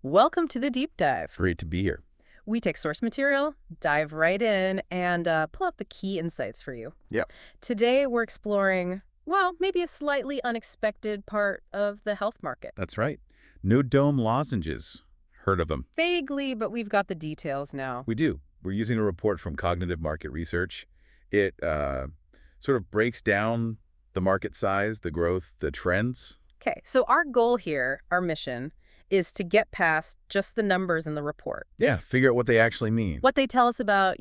Welcome to the deep dive. Great to be here. We take source material, dive right in, and pull out the key insights for you. Yep. Today we're exploring, well, maybe a slightly unexpected part of the health market. That's right. Nodoame lozenges. Heard of them? Vaguely, but we've got the details now. We do. We're using a report from Cognitive Market Research. It sort of breaks down the market size, the growth, the trends. Okay, so our goal here, our mission, is to get past just the numbers in the report. Yeah, figure out what they actually mean. What they tell us about,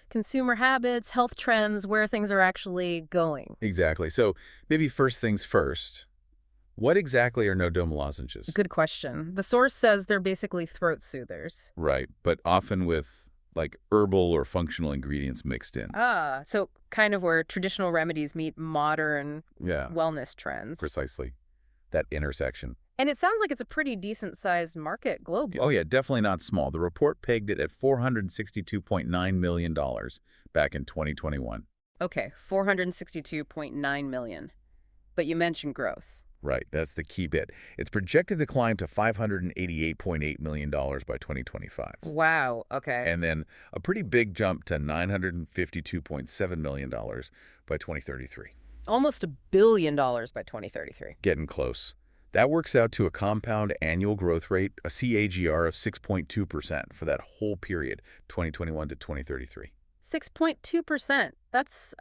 consumer habits, health trends, where things are actually going. Exactly. So maybe first things first. What exactly are Nodoame lozenges? Good question. The source says they're basically throat soothers. Right, but often with like herbal or functional ingredients mixed in. So kind of where traditional remedies meet modern Yeah, wellness trends. precisely. That intersection. And it sounds like it's a pretty decent-sized market globally. Oh, yeah, definitely not small. The report pegged it at $462.9 million back in 2021. Okay, 462.9 million. But you mentioned growth. Right, that's the key bit. It's projected to climb to $588.8 million by 2025. Wow, okay. And then a pretty big jump to $952.7 million by 2033. Almost $1 billion by 2033. Getting close. That works out to a compound annual growth rate, a CAGR of 6.2% for that whole period, 2021 to 2033. 6.2%. That's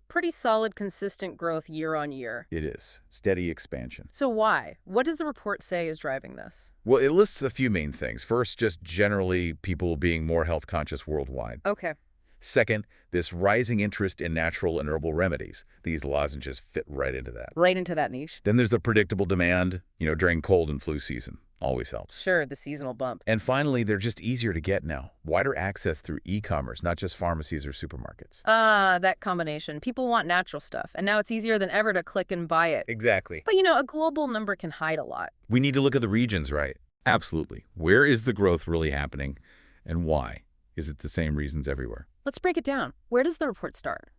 pretty solid, consistent growth year on year. It is. Steady expansion. So why? What does the report say is driving this? Well, it lists a few main things. First, just generally people being more health conscious worldwide. Okay. Second, this rising interest in natural and herbal remedies. These lozenges fit right into that. Right into that niche. Then there's the predictable demand, during cold and flu season. Always helps. Sure, the seasonal bump. And finally, they're just easier to get now. Wider access through e-commerce, not just pharmacies or supermarkets. That combination. People want natural stuff, and now it's easier than ever to click and buy it. Exactly. But, a global number can hide a lot. We need to look at the regions, right? Absolutely. Where is the growth really happening, and why? Is it the same reasons everywhere? Let's break it down. Where does the report start?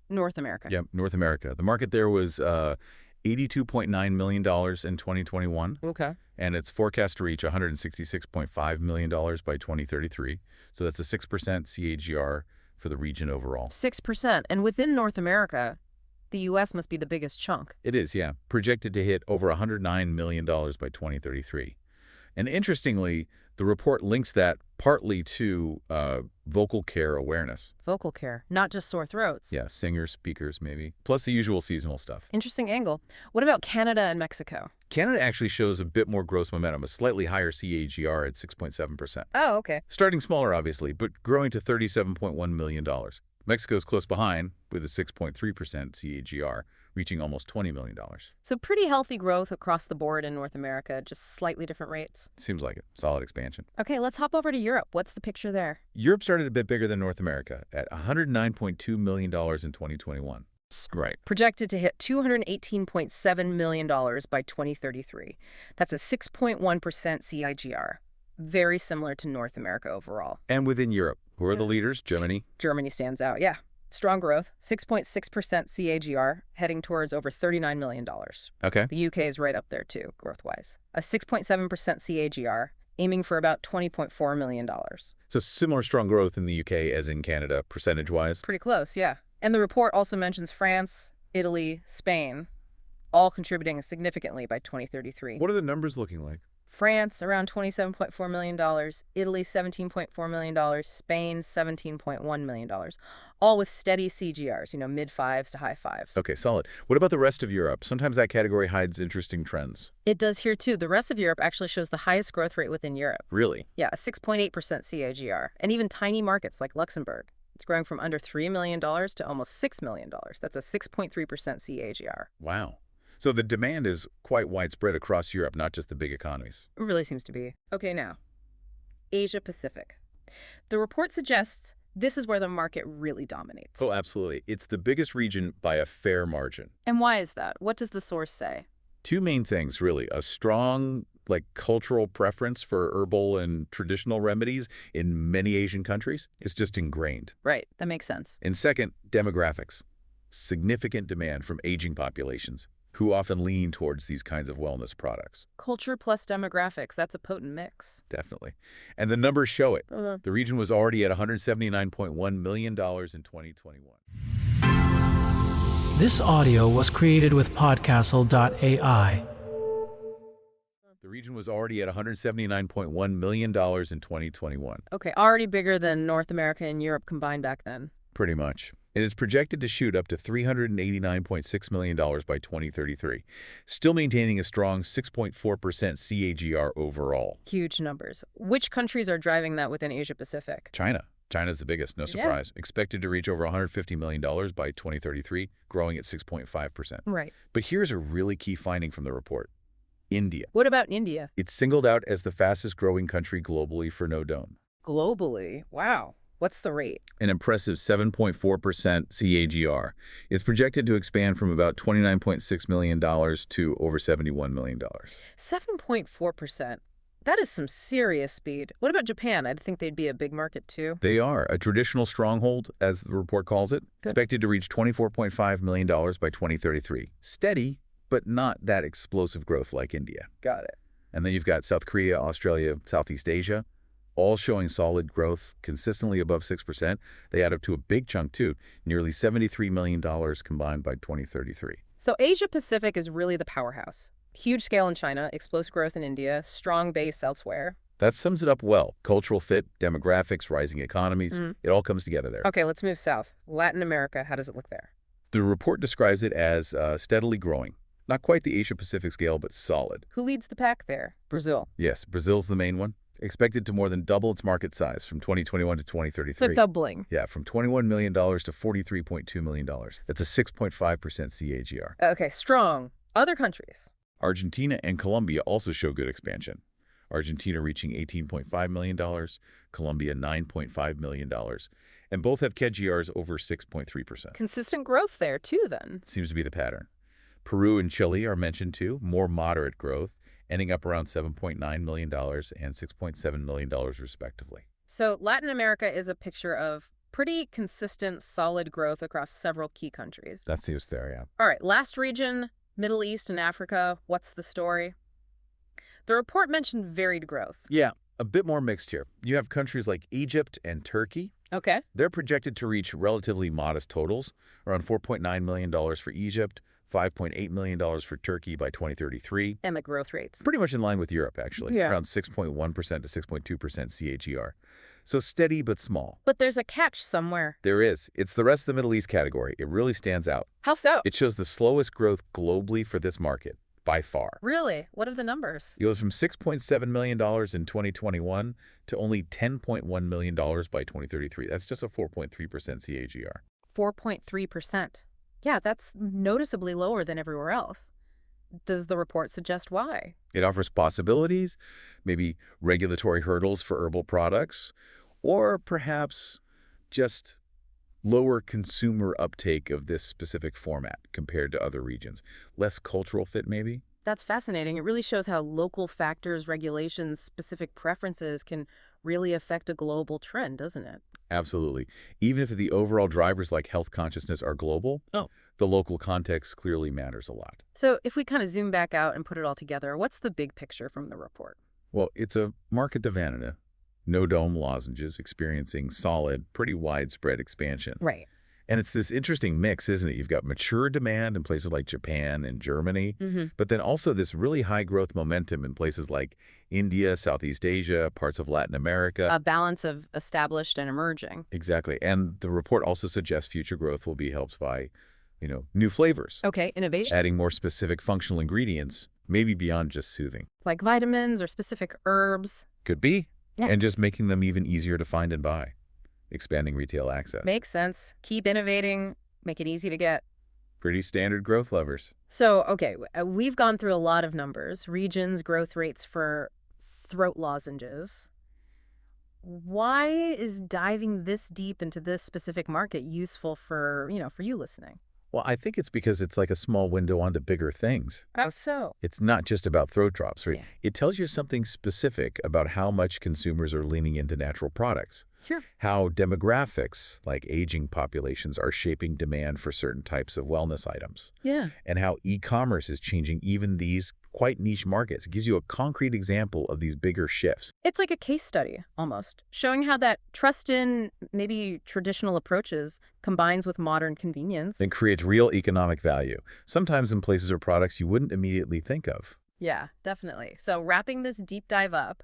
North America. Yep, North America. The market there was $82.9 million in 2021. Okay. And it's forecast to reach $166.5 million by 2033. So that's a 6% CAGR for the region overall. 6%. And within North America, the U.S. must be the biggest chunk. It is, yeah. Projected to hit over $109 million by 2033. And interestingly, the report links that partly to vocal care awareness. Vocal care, not just sore throats. Yeah, singers, speakers maybe, plus the usual seasonal stuff. Interesting angle. What about Canada and Mexico? Canada actually shows a bit more gross momentum, a slightly higher CAGR at 6.7%. Oh, okay. Starting smaller, obviously, but growing to $37.1 million. Mexico's close behind with a 6.3% CAGR, reaching almost $20 million. So pretty healthy growth across the board in North America, just slightly different rates. Seems like it. Solid expansion. Okay, let's hop over to Europe. What's the picture there? Europe started a bit bigger than North America at $109.2 million in 2021. Right. Projected to hit $218.7 million by 2033. That's a 6.1% CAGR. Very similar to North America overall. And within Europe, who are the leaders? Germany? Germany stands out, yeah. Strong growth, 6.6% CAGR, heading towards over $39 million. Okay. The UK is right up there too, growth-wise. A 6.7% CAGR, aiming for about $20.4 million. So similar strong growth in the UK as in Canada, percentage-wise? Pretty close, yeah. And the report also mentions France, Italy, Spain, all contributing significantly by 2033. What are the numbers looking like? France, around $27.4 million. Italy, $17.4 million. Spain, $17.1 million. All with steady CGRs, mid-fives to high fives. Okay, solid. What about the rest of Europe? Sometimes that category hides interesting trends. It does here, too. The rest of Europe actually shows the highest growth rate within Europe. Really? Yeah, a 6.8% CAGR. And even tiny markets like Luxembourg. It's growing from under $3 million to almost $6 million. That's a 6.3% CAGR. Wow. So the demand is quite widespread across Europe, not just the big economies. It really seems to be. Okay, now, Asia Pacific. The report suggests this is where the market really dominates. Oh, absolutely. It's the biggest region by a fair margin. And why is that? What does the source say? Two main things, really. A strong, cultural preference for herbal and traditional remedies in many Asian countries. It's just ingrained. Right, that makes sense. And second, demographics. Significant demand from aging populations who often lean towards these kinds of wellness products. Culture plus demographics, that's a potent mix. Definitely. And the numbers show it. Uh, The region was already at $179.1 million in 2021. This audio was created with Podcastle.ai. The region was already at $179.1 million in 2021. okay, already bigger than North America and Europe combined back then. Pretty much. It is projected to shoot up to $389.6 million by 2033, still maintaining a strong 6.4% CAGR overall. Huge numbers. Which countries are driving that within Asia Pacific? China. China's the biggest, no surprise. Expected to reach over $150 million by 2033, growing at 6.5%. Right. But here's a really key finding from the report. India. What about India? It's singled out as the fastest growing country globally for Nodoame. Globally? Wow. What's the rate? An impressive 7.4% CAGR. It's projected to expand from about $29.6 million to over $71 million. 7.4%. That is some serious speed. What about Japan? I'd think they'd be a big market too. They are a traditional stronghold, as the report calls it, expected to reach $24.5 million by 2033. Steady, but not that explosive growth like India. Got it. And then you've got South Korea, Australia, Southeast Asia, all showing solid growth, consistently above 6%. They add up to a big chunk too, nearly $73 million combined by 2033. So Asia Pacific is really the powerhouse. Huge scale in China, explosive growth in India, strong base elsewhere. That sums it up well. Cultural fit, demographics, rising economies, it all comes together there. Okay, let's move south. Latin America, how does it look there? The report describes it as steadily growing. Not quite the Asia-Pacific scale, but solid. Who leads the pack there? Brazil. Yes, Brazil's the main one. Expected to more than double its market size from 2021 to 2033. So doubling. Yeah, from $21 million to $43.2 million. That's a 6.5% CAGR. Okay, strong. Other countries. Argentina and Colombia also show good expansion. Argentina reaching $18.5 million, Colombia $9.5 million, and both have CAGRs over 6.3%. Consistent growth there too then. Seems to be the pattern. Peru and Chile are mentioned too, more moderate growth, ending up around $7.9 million and $6.7 million respectively. So Latin America is a picture of pretty consistent, solid growth across several key countries. That seems fair, yeah. All right, last region, Middle East and Africa. What's the story? The report mentioned varied growth. Yeah, a bit more mixed here. You have countries like Egypt and Turkey. Okay. They're projected to reach relatively modest totals, around $4.9 million for Egypt, $5.8 million for Turkey by 2033. And the growth rates. Pretty much in line with Europe, actually, Yeah. around 6.1% to 6.2% CAGR. So steady but small. But there's a catch somewhere. There is. It's the rest of the Middle East category. It really stands out. How so? It shows the slowest growth globally for this market, by far. Really? What are the numbers? It goes from $6.7 million in 2021 to only $10.1 million by 2033. That's just a 4.3% CAGR. 4.3%. Yeah, that's noticeably lower than everywhere else. Does the report suggest why? It offers possibilities, maybe regulatory hurdles for herbal products, or perhaps just lower consumer uptake of this specific format compared to other regions. Less cultural fit, maybe? That's fascinating. It really shows how local factors, regulations, specific preferences can really affect a global trend, doesn't it? Absolutely. Even if the overall drivers like health consciousness are global, the local context clearly matters a lot. So if we kind of zoom back out and put it all together, what's the big picture from the report? Well, it's a market to vanilla. Nodoame lozenges experiencing solid, pretty widespread expansion. Right. And it's this interesting mix, isn't it? You've got mature demand in places like Japan and Germany, but then also this really high growth momentum in places like India, Southeast Asia, parts of Latin America. A balance of established and emerging. Exactly. And the report also suggests future growth will be helped by, new flavors. Okay, innovation. Adding more specific functional ingredients, maybe beyond just soothing. Like vitamins or specific herbs. Could be. Yeah. And just making them even easier to find and buy. Expanding retail access. Makes sense. Keep innovating. Make it easy to get. Pretty standard growth levers. So, okay, we've gone through a lot of numbers. Regions, growth rates for throat lozenges. Why is diving this deep into this specific market useful for you listening? Well, I think it's because it's like a small window onto bigger things. How so? It's not just about throat drops, right? Yeah. It tells you something specific about how much consumers are leaning into natural products. Sure. how demographics, like aging populations, are shaping demand for certain types of wellness items, Yeah. and how e-commerce is changing even these quite niche markets. It gives you a concrete example of these bigger shifts. It's like a case study, almost, showing how that trust in maybe traditional approaches combines with modern convenience. Then creates real economic value, sometimes in places or products you wouldn't immediately think of. Yeah, definitely. So wrapping this deep dive up,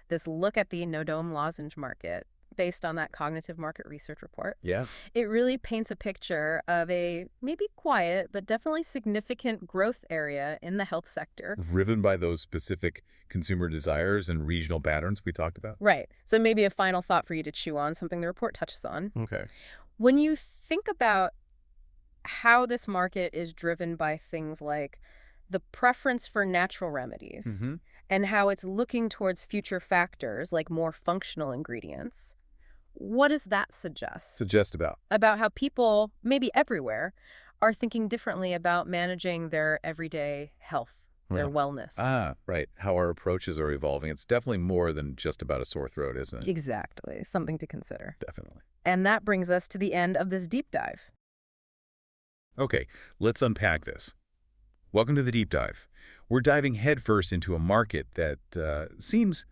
this look at the Nodoame lozenge market, based on that cognitive market research report, Yeah. it really paints a picture of a maybe quiet but definitely significant growth area in the health sector. Driven by those specific consumer desires and regional patterns we talked about. Right. So maybe a final thought for you to chew on, something the report touches on. Okay. When you think about how this market is driven by things like the preference for natural remedies Mm-hmm. and how it's looking towards future factors like more functional ingredients, what does that suggest Suggest about. about how people, maybe everywhere, are thinking differently about managing their everyday health, their Yeah. wellness? Right. How our approaches are evolving. It's definitely more than just about a sore throat, isn't it? Exactly. Something to consider. Definitely. And that brings us to the end of this deep dive. Okay, let's unpack this. Welcome to the deep dive. We're diving headfirst into a market that seems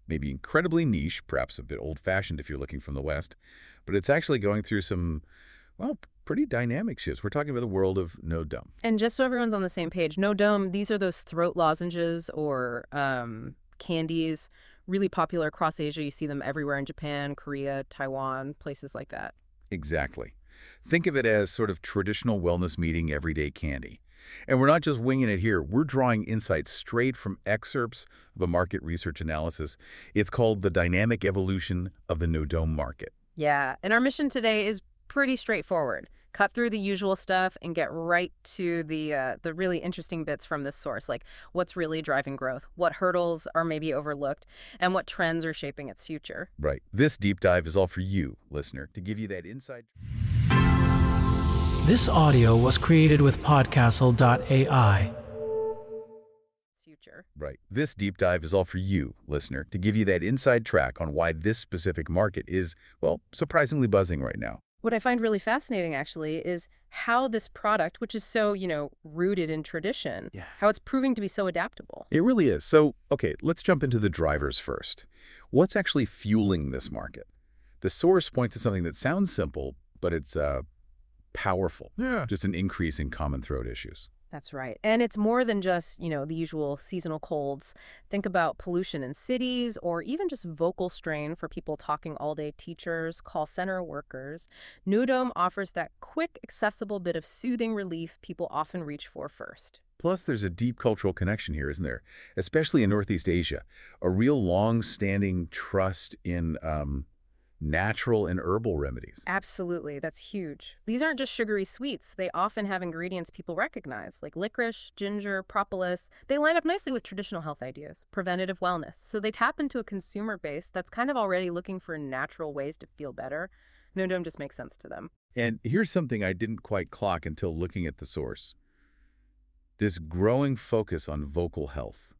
maybe incredibly niche, perhaps a bit old-fashioned if you're looking from the West, but it's actually going through some, well, pretty dynamic shifts. We're talking about the world of Nodoame. And just so everyone's on the same page, Nodoame, these are those throat lozenges or candies, really popular across Asia. You see them everywhere in Japan, Korea, Taiwan, places like that. Exactly. Think of it as sort of traditional wellness meeting everyday candy. And we're not just winging it here. We're drawing insights straight from excerpts of a market research analysis. It's called The Dynamic Evolution of the Nodoame Market. Yeah, and our mission today is pretty straightforward. Cut through the usual stuff and get right to the really interesting bits from this source, like what's really driving growth, what hurdles are maybe overlooked, and what trends are shaping its future. Right. This deep dive is all for you, listener, to give you that inside. This audio was created with podcastle.ai. Future. Right. This deep dive is all for you, listener, to give you that inside track on why this specific market is, well, surprisingly buzzing right now. What I find really fascinating, actually, is how this product, which is so, rooted in tradition, Yeah. how it's proving to be so adaptable. It really is. So, okay, let's jump into the drivers first. What's actually fueling this market? The source points to something that sounds simple, but it's powerful. Yeah. Just an increase in common throat issues. That's right. And it's more than just, the usual seasonal colds. Think about pollution in cities or even just vocal strain for people talking all day, teachers, call center workers. Nodoame offers that quick, accessible bit of soothing relief people often reach for first. Plus, there's a deep cultural connection here, isn't there? Especially in Northeast Asia. A real long-standing trust in natural and herbal remedies. Absolutely. That's huge. These aren't just sugary sweets. They often have ingredients people recognize, like licorice, ginger, propolis. They line up nicely with traditional health ideas, preventative wellness. So they tap into a consumer base that's kind of already looking for natural ways to feel better. Nodoame just makes sense to them. And here's something I didn't quite clock until looking at the source. This growing focus on vocal health,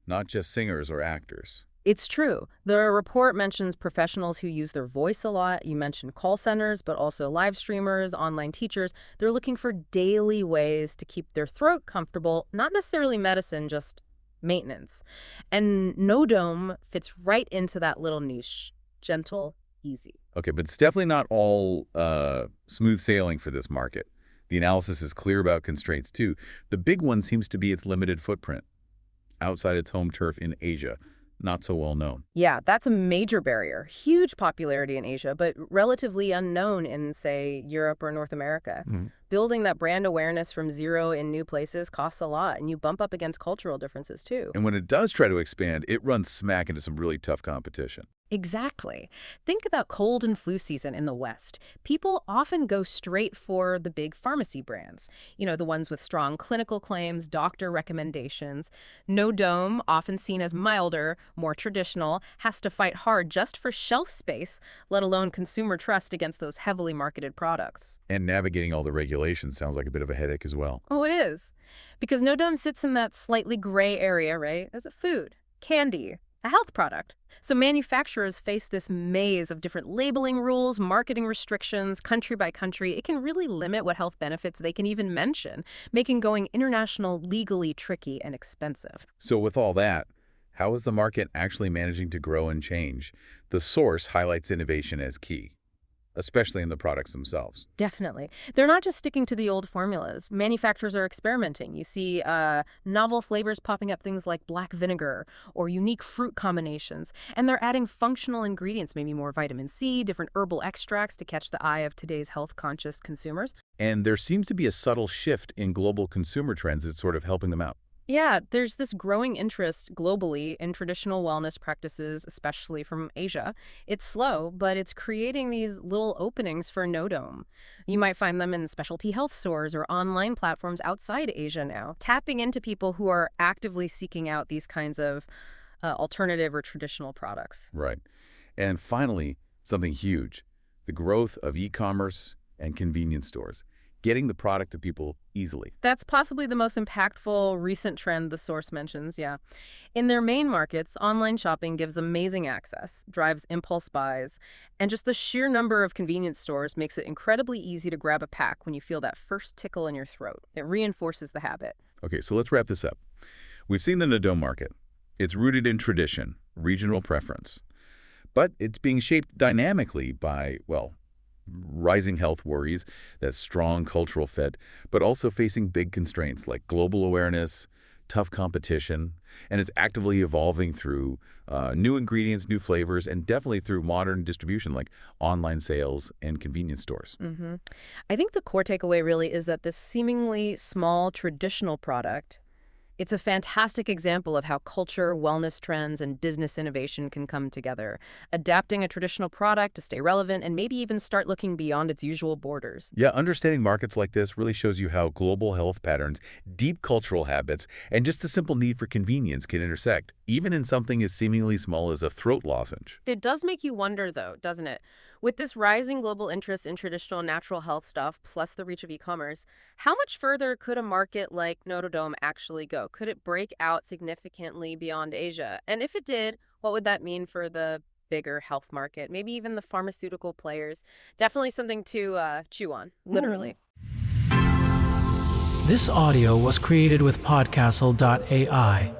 not just singers or actors. It's true. The report mentions professionals who use their voice a lot. You mentioned call centers, but also live streamers, online teachers. They're looking for daily ways to keep their throat comfortable, not necessarily medicine, just maintenance. And Nodoame fits right into that little niche. Gentle, easy. Okay, but it's definitely not all smooth sailing for this market. The analysis is clear about constraints, too. The big one seems to be its limited footprint outside its home turf in Asia. Not so well known. Yeah, that's a major barrier. Huge popularity in Asia, but relatively unknown in, say, Europe or North America. Building that brand awareness from zero in new places costs a lot, and you bump up against cultural differences, too. And when it does try to expand, it runs smack into some really tough competition. Exactly. Think about cold and flu season in the West. People often go straight for the big pharmacy brands, the ones with strong clinical claims, doctor recommendations. Nodoame, often seen as milder, more traditional, has to fight hard just for shelf space, let alone consumer trust against those heavily marketed products. And navigating all the regulations sounds like a bit of a headache as well. Oh, it is. Because Nodoame sits in that slightly gray area, right? As a food, candy, a health product. So manufacturers face this maze of different labeling rules, marketing restrictions, country by country. It can really limit what health benefits they can even mention, making going international legally tricky and expensive. So with all that, how is the market actually managing to grow and change? The source highlights innovation as key, especially in the products themselves. Definitely. They're not just sticking to the old formulas. Manufacturers are experimenting. You see novel flavors popping up, things like black vinegar or unique fruit combinations. And they're adding functional ingredients, maybe more vitamin C, different herbal extracts to catch the eye of today's health-conscious consumers. And there seems to be a subtle shift in global consumer trends that's sort of helping them out. Yeah, there's this growing interest globally in traditional wellness practices, especially from Asia. It's slow, but it's creating these little openings for Nodoame. You might find them in specialty health stores or online platforms outside Asia now, tapping into people who are actively seeking out these kinds of alternative or traditional products. Right. And finally, something huge, the growth of e-commerce and convenience stores, getting the product to people easily. That's possibly the most impactful recent trend the source mentions, yeah. In their main markets, online shopping gives amazing access, drives impulse buys, and just the sheer number of convenience stores makes it incredibly easy to grab a pack when you feel that first tickle in your throat. It reinforces the habit. Okay, so let's wrap this up. We've seen the Nodoame market. It's rooted in tradition, regional preference, but it's being shaped dynamically by, well, rising health worries, that strong cultural fit, but also facing big constraints like global awareness, tough competition, and it's actively evolving through new ingredients, new flavors, and definitely through modern distribution like online sales and convenience stores. I think the core takeaway really is that this seemingly small traditional product, it's a fantastic example of how culture, wellness trends, and business innovation can come together, adapting a traditional product to stay relevant and maybe even start looking beyond its usual borders. Yeah, understanding markets like this really shows you how global health patterns, deep cultural habits, and just the simple need for convenience can intersect, even in something as seemingly small as a throat lozenge. It does make you wonder, though, doesn't it? With this rising global interest in traditional natural health stuff, plus the reach of e-commerce, how much further could a market like Nodoame actually go? Could it break out significantly beyond Asia? And if it did, what would that mean for the bigger health market? Maybe even the pharmaceutical players? Definitely something to chew on, literally. This audio was created with Podcastle.ai.